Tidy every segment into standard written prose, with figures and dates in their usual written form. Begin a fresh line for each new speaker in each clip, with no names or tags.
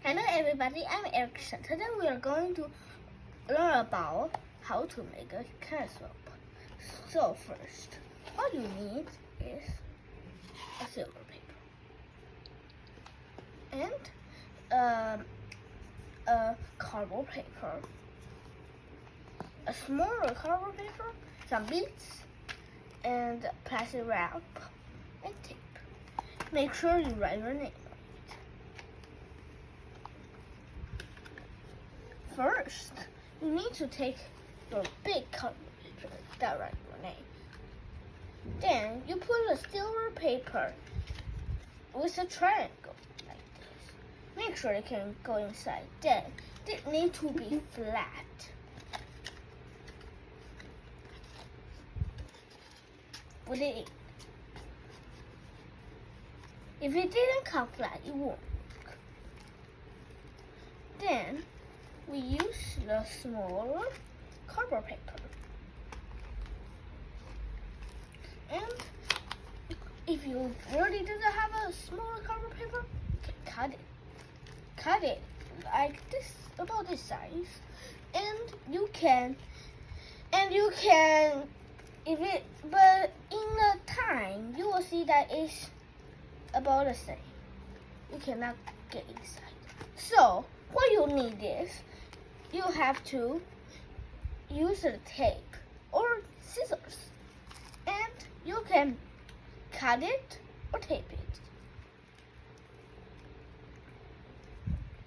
Hello everybody, I'm Erickson. Today we are going to learn about how to make a kaleidoscope. So first, all you need is a silver paper and a cardboard paper, a smaller cardboard paper, some beads, and plastic wrap and tape. Make sure you write your name. First, you need to take your big cardboard paper that writes your name. Then you put a silver paper with a triangle like this. Make sure it can go inside. Then it needs to be flat. Put it in. If it didn't come flat, it won't work. Then we use the smaller cardboard paper. And if you really doesn't have a smaller cardboard paper, you can cut it. Cut it like this, about this size. And you can, but in the time, you will see that it's about the same. You cannot get inside. So, what you need is, you have to use the tape or scissors, and you can cut it or tape it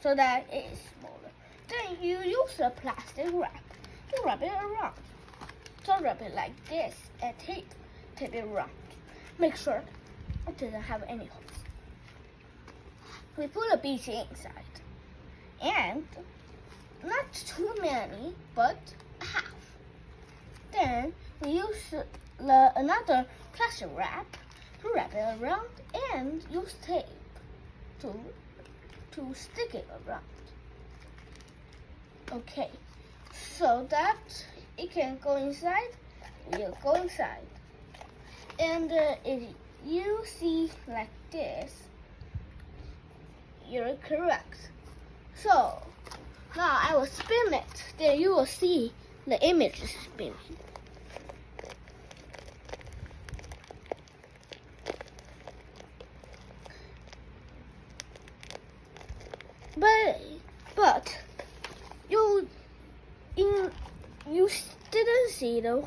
so that it is smaller. Then you use a plastic wrap to wrap it around. So wrap it like this and tape it around. Make sure it doesn't have any holes. We put a bead inside, and not too many, but half. Then we use another plastic wrap to wrap it around and use tape to stick it around. Okay, so that it can go inside, we'll go inside. And if you see like this, you're correct. So now I will spin it. Then you will see the image is spinning. But you didn't see the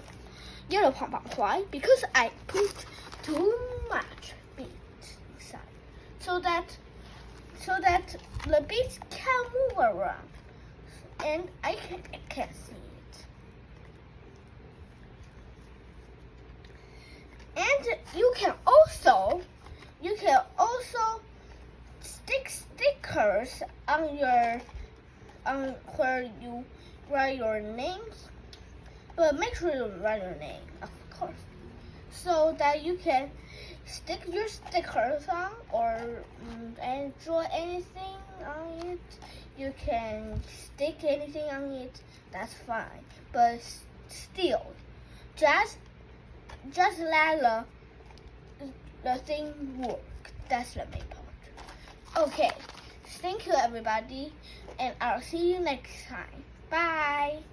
yellow pom pom. Why? Because I put too much beads inside, so that the beads can move around, and I can't see it. And you can also stick stickers on where you write your names, but make sure you write your name, of course, so that you can stick your stickers on and draw anything on it. You can stick anything on it, that's fine. But still, just let the thing work. That's the main part. Okay, thank you everybody, and I'll see you next time. Bye.